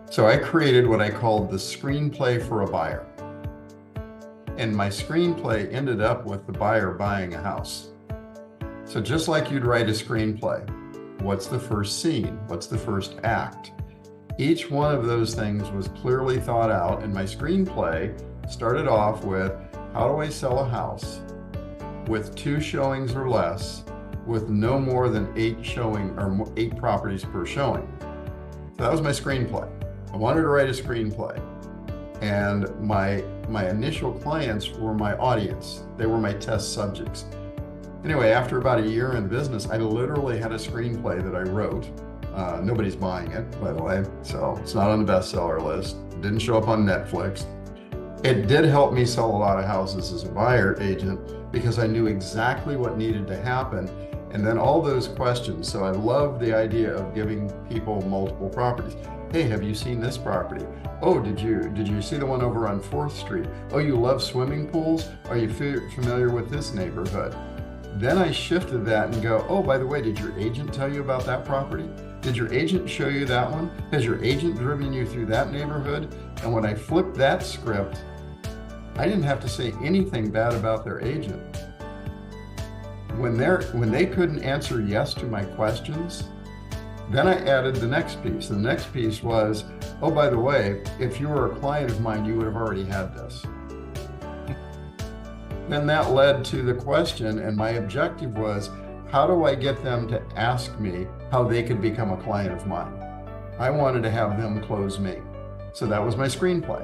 So I created what I called the screenplay for a buyer. And my screenplay ended up with the buyer buying a house. So just like you'd write a screenplay, what's the first scene? What's the first act? Each one of those things was clearly thought out, and my screenplay started off with, how do I sell a house with 2 showings or less, with no more than 8 properties per showing? So that was my screenplay. I wanted to write a screenplay, and my initial clients were my audience. They were my test subjects. Anyway, after about a year in business, I literally had a screenplay that I wrote. Nobody's buying it, by the way, so it's not on the bestseller list. It didn't show up on Netflix. It did help me sell a lot of houses as a buyer agent because I knew exactly what needed to happen. And then all those questions. So I love the idea of giving people multiple properties. Hey, have you seen this property? Oh, did you see the one over on 4th Street? Oh, you love swimming pools? Are you familiar with this neighborhood? Then I shifted that and go, oh, by the way, did your agent tell you about that property? Did your agent show you that one? Has your agent driven you through that neighborhood? And when I flipped that script, I didn't have to say anything bad about their agent. When they couldn't answer yes to my questions, then I added the next piece. The next piece was, oh, by the way, if you were a client of mine, you would have already had this. Then that led to the question, and my objective was, how do I get them to ask me how they could become a client of mine? I wanted to have them close me. So that was my screenplay.